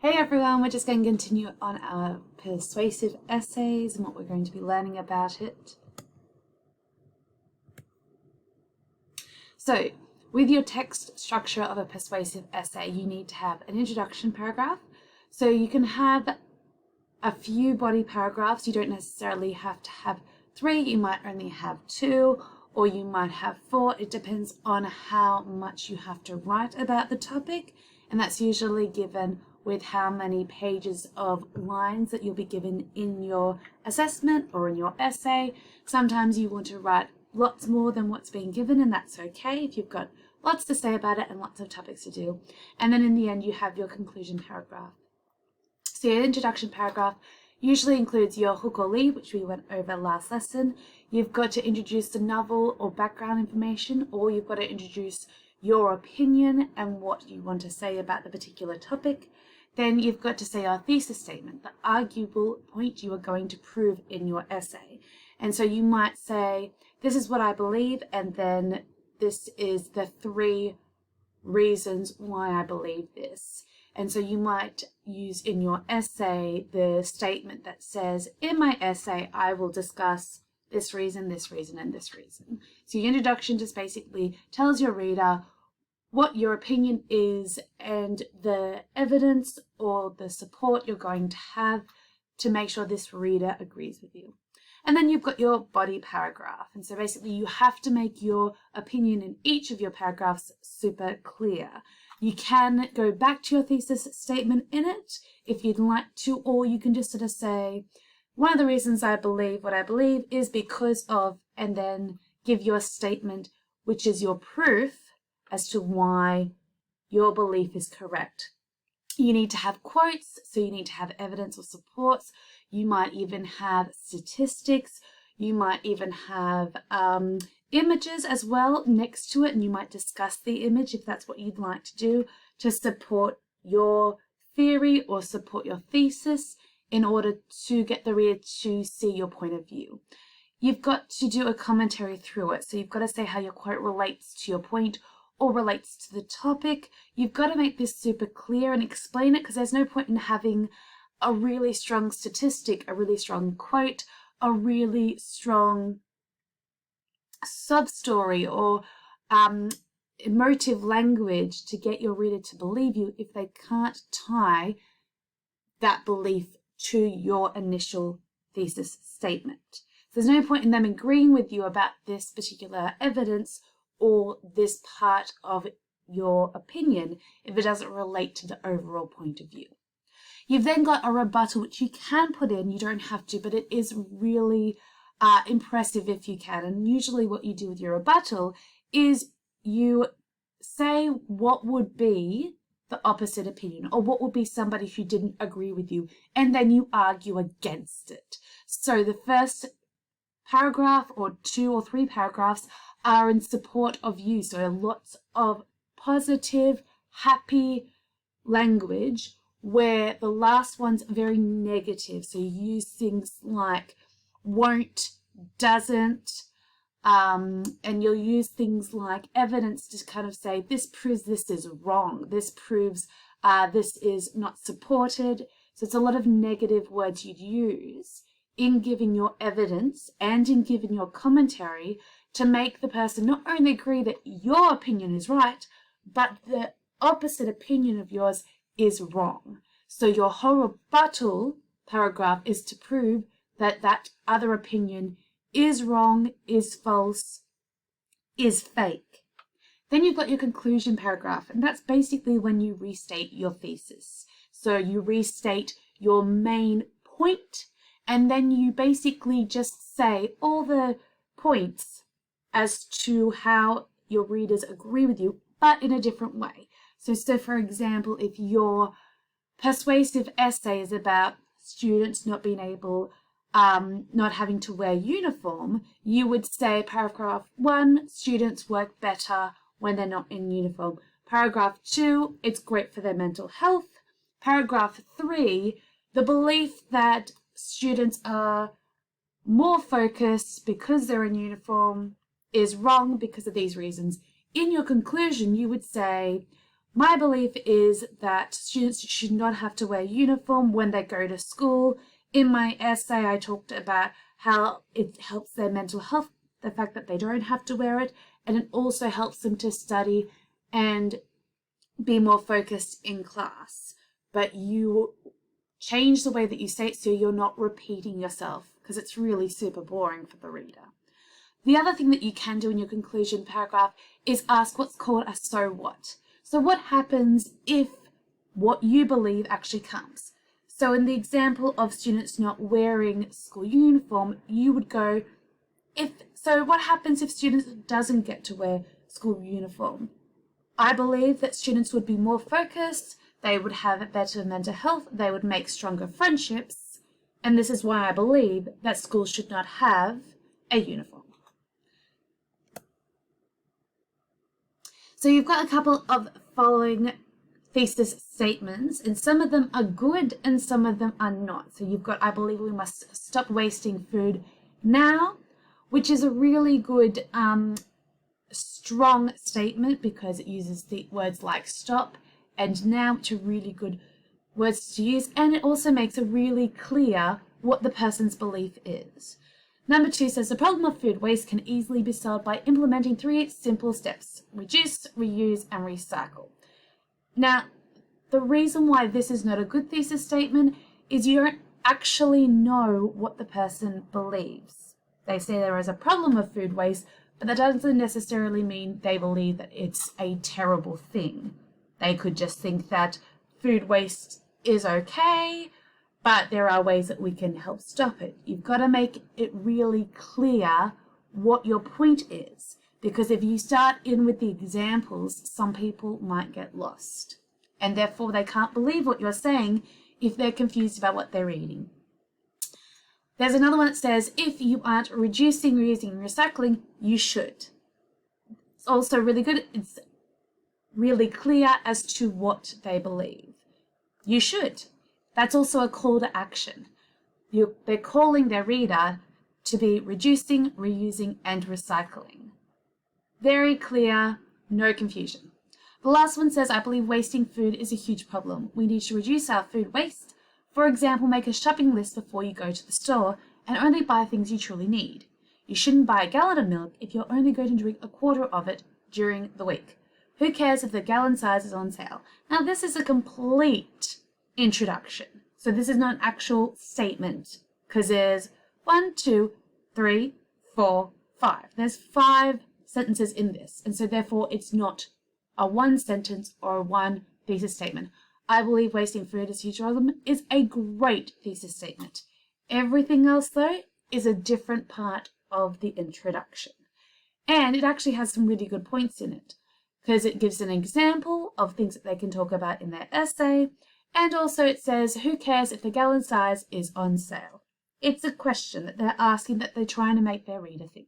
Hey everyone, we're just going to continue on our persuasive essays and what we're going to be learning about it. So, with your text structure of a persuasive essay, you need to have an introduction paragraph. So you can have a few body paragraphs. You don't necessarily have to have 3, you might only have 2, or you might have 4. It depends on how much you have to write about the topic, and that's usually given with how many pages of lines that you'll be given in your assessment or in your essay. Sometimes you want to write lots more than what's being given, and that's okay if you've got lots to say about it and lots of topics to do. And then in the end, you have your conclusion paragraph. So your introduction paragraph usually includes your hook or lead, which we went over last lesson. You've got to introduce the novel or background information, or you've got to introduce your opinion and what you want to say about the particular topic. Then you've got to say your thesis statement, the arguable point you are going to prove in your essay. And so you might say, this is what I believe, and then this is the 3 reasons why I believe this. And so you might use in your essay the statement that says, in my essay, I will discuss this reason, and this reason. So your introduction just basically tells your reader what your opinion is and the evidence or the support you're going to have to make sure this reader agrees with you. And then you've got your body paragraph. And so basically you have to make your opinion in each of your paragraphs super clear. You can go back to your thesis statement in it if you'd like to, or you can just sort of say, one of the reasons I believe what I believe is because of, and then give your statement, which is your proof as to why your belief is correct. You need to have quotes, so you need to have evidence or supports. You might even have statistics. You might even have images as well next to it, and you might discuss the image if that's what you'd like to do to support your theory or support your thesis in order to get the reader to see your point of view. You've got to do a commentary through it, so you've got to say how your quote relates to your point or relates to the topic. You've got to make this super clear and explain it, because there's no point in having a really strong statistic, a really strong quote, a really strong sub-story or emotive language to get your reader to believe you if they can't tie that belief to your initial thesis statement. So there's no point in them agreeing with you about this particular evidence or this part of your opinion if it doesn't relate to the overall point of view. You've then got a rebuttal, which you can put in, you don't have to, but it is really impressive if you can. And usually what you do with your rebuttal is you say what would be the opposite opinion, or what would be somebody who didn't agree with you, and then you argue against it. So the first paragraph or 2 or 3 paragraphs are in support of you. So lots of positive, happy language, where the last one's very negative. So you use things like won't, doesn't, and you'll use things like evidence to kind of say, this proves this is wrong. This proves this is not supported. So it's a lot of negative words you'd use in giving your evidence and in giving your commentary to make the person not only agree that your opinion is right, but the opposite opinion of yours is wrong. So your whole rebuttal paragraph is to prove that that other opinion is wrong, is false, is fake. Then you've got your conclusion paragraph, and that's basically when you restate your thesis. So you restate your main point, and then you basically just say all the points as to how your readers agree with you, but in a different way. So for example, if your persuasive essay is about students not being able, not having to wear uniform, you would say paragraph 1, students work better when they're not in uniform. Paragraph 2, it's great for their mental health. Paragraph 3, the belief that students are more focused because they're in uniform is wrong because of these reasons. In your conclusion, you would say, My belief is that students should not have to wear uniform when they go to school. In my essay, I talked about how it helps their mental health, the fact that they don't have to wear it, and it also helps them to study and be more focused in class. But you change the way that you say it so you're not repeating yourself, because it's really super boring for the reader. The other thing that you can do in your conclusion paragraph is ask what's called a so what. So what happens if what you believe actually comes? So in the example of students not wearing school uniform, you would go, so what happens if students doesn't get to wear school uniform? I believe that students would be more focused, they would have better mental health, they would make stronger friendships, and this is why I believe that schools should not have a uniform. So you've got a couple of following thesis statements, and some of them are good and some of them are not. So you've got, I believe we must stop wasting food now, which is a really good strong statement because it uses the words like stop and now, which are really good words to use, and it also makes it really clear what the person's belief is. Number 2 says the problem of food waste can easily be solved by implementing 3 simple steps: reduce, reuse, and recycle. Now, the reason why this is not a good thesis statement is you don't actually know what the person believes. They say there is a problem of food waste, but that doesn't necessarily mean they believe that it's a terrible thing. They could just think that food waste is okay, but there are ways that we can help stop it. You've got to make it really clear what your point is, because if you start in with the examples, some people might get lost, and therefore they can't believe what you're saying if they're confused about what they're reading. There's another one that says, if you aren't reducing, reusing, and recycling, you should. It's also really good. It's really clear as to what they believe. You should. That's also a call to action. They're calling their reader to be reducing, reusing, and recycling. Very clear, no confusion. The last one says, I believe wasting food is a huge problem. We need to reduce our food waste. For example, make a shopping list before you go to the store and only buy things you truly need. You shouldn't buy a gallon of milk if you're only going to drink a quarter of it during the week. Who cares if the gallon size is on sale? Now, this is a complete introduction. So this is not an actual statement, because there's 1, 2, 3, 4, 5. There's 5 sentences in this, and so therefore it's not a one sentence or a one thesis statement. I believe wasting food is a huge problem is a great thesis statement. Everything else, though, is a different part of the introduction. And it actually has some really good points in it, because it gives an example of things that they can talk about in their essay, and also it says, who cares if the gallon size is on sale? It's a question that they're asking, that they're trying to make their reader think.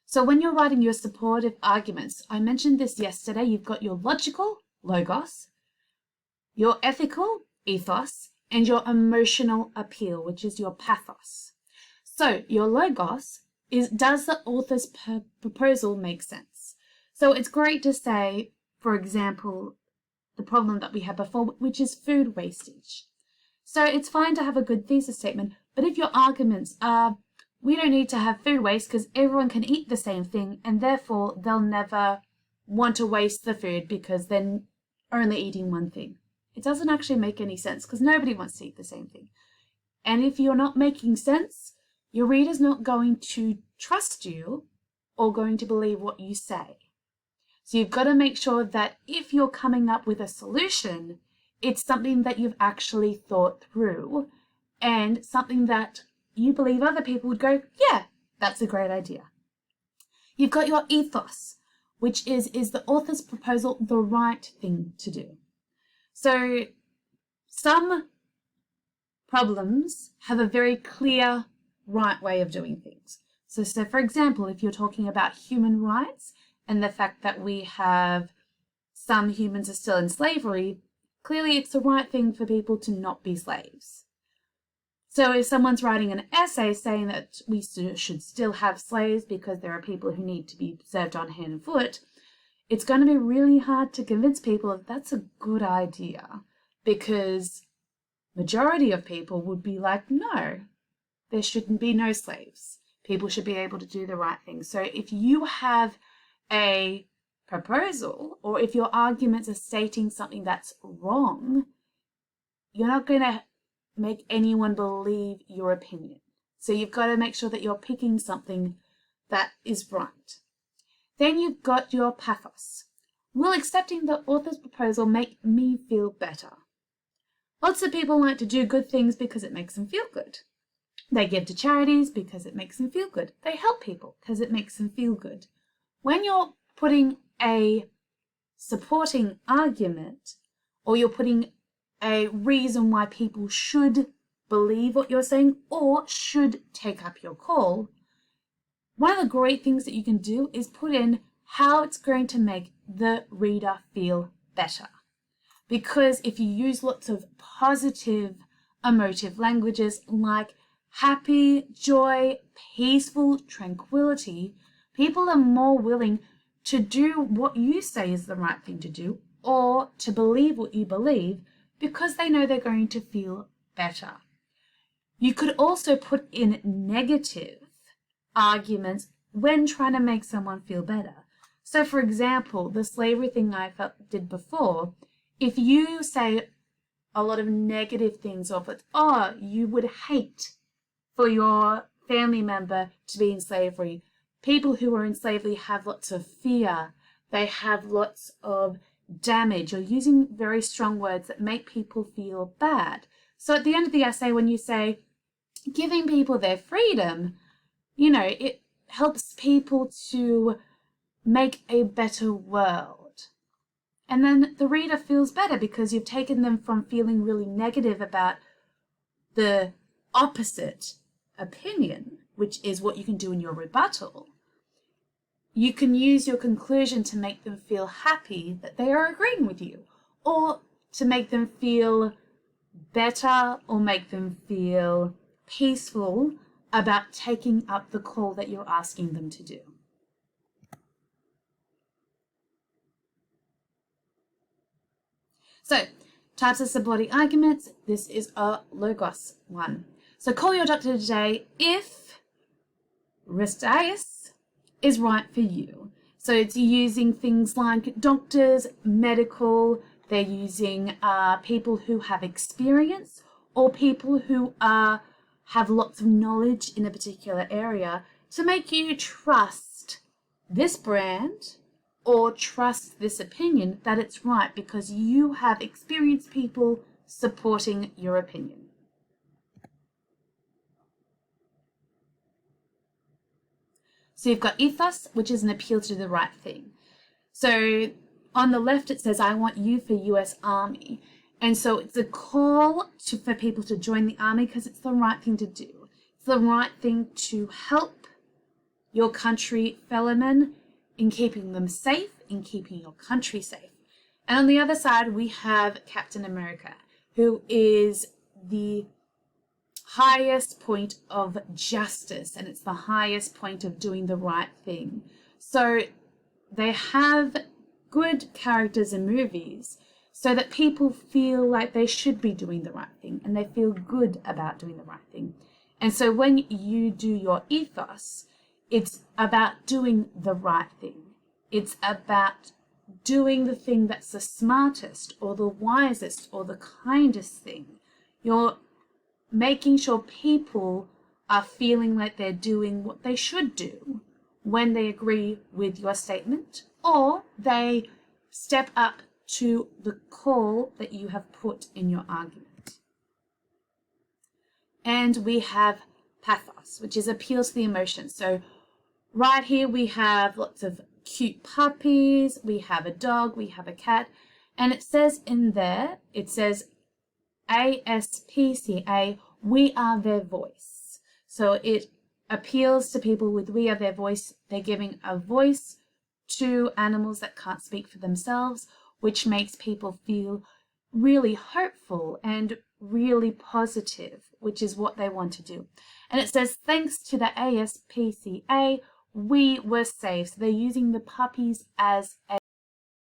So when you're writing your supportive arguments, I mentioned this yesterday, you've got your logical, logos, your ethical, ethos, and your emotional appeal, which is your pathos. So your logos is, does the author's proposal make sense? So it's great to say, for example, the problem that we had before, which is food wastage. So it's fine to have a good thesis statement, but if your arguments are, we don't need to have food waste because everyone can eat the same thing, and therefore they'll never want to waste the food because they're only eating one thing. It doesn't actually make any sense because nobody wants to eat the same thing. And if you're not making sense, your reader's not going to trust you or going to believe what you say. So you've got to make sure that if you're coming up with a solution, it's something that you've actually thought through and something that you believe other people would go, yeah, that's a great idea. You've got your ethos, which is the author's proposal the right thing to do? So some problems have a very clear right way of doing things. So for example, if you're talking about human rights and the fact that we have some humans are still in slavery, clearly it's the right thing for people to not be slaves. So if someone's writing an essay saying that we should still have slaves because there are people who need to be served on hand and foot, it's going to be really hard to convince people that that's a good idea, because majority of people would be like, no, there shouldn't be no slaves. People should be able to do the right thing. So if you have a proposal, or if your arguments are stating something that's wrong, you're not going to make anyone believe your opinion. So you've got to make sure that you're picking something that is right. Then you've got your pathos. Will accepting the author's proposal make me feel better? Lots of people like to do good things because it makes them feel good. They give to charities because it makes them feel good. They help people because it makes them feel good. When you're putting a supporting argument, or you're putting a reason why people should believe what you're saying or should take up your call, one of the great things that you can do is put in how it's going to make the reader feel better. Because if you use lots of positive emotive languages like happy, joy, peaceful, tranquility, people are more willing to do what you say is the right thing to do, or to believe what you believe, because they know they're going to feel better. You could also put in negative arguments when trying to make someone feel better. So for example, the slavery thing I did before, if you say a lot of negative things of it, you would hate for your family member to be in slavery. People who are in slavery have lots of fear. They have lots of damage, or using very strong words that make people feel bad. So at the end of the essay, when you say giving people their freedom, it helps people to make a better world. And then the reader feels better because you've taken them from feeling really negative about the opposite opinion, which is what you can do in your rebuttal. You can use your conclusion to make them feel happy that they are agreeing with you, or to make them feel better, or make them feel peaceful about taking up the call that you're asking them to do. So, types of supporting arguments. This is a logos one. So call your doctor today if Restias is right for you. So it's using things like doctors, medical, they're using people who have experience, or people who have lots of knowledge in a particular area, to make you trust this brand or trust this opinion that it's right, because you have experienced people supporting your opinion. So you've got ethos, which is an appeal to do the right thing. So on the left it says, I want you for US Army. And so it's a call for people to join the army because it's the right thing to do. It's the right thing to help your country fellow men in keeping them safe, in keeping your country safe. And on the other side, we have Captain America, who is the highest point of justice, and it's the highest point of doing the right thing. So they have good characters in movies so that people feel like they should be doing the right thing, and they feel good about doing the right thing. And so when you do your ethos, it's about doing the right thing. It's about doing the thing that's the smartest or the wisest or the kindest thing. You're making sure people are feeling like they're doing what they should do when they agree with your statement, or they step up to the call that you have put in your argument. And we have pathos, which is appeal to the emotions. So right here we have lots of cute puppies, we have a dog, we have a cat, and it says in there, it says ASPCA, we are their voice. So it appeals to people with we are their voice. They're giving a voice to animals that can't speak for themselves, which makes people feel really hopeful and really positive which is what they want to do. And it says, thanks to the ASPCA, we were saved. So they're using the puppies as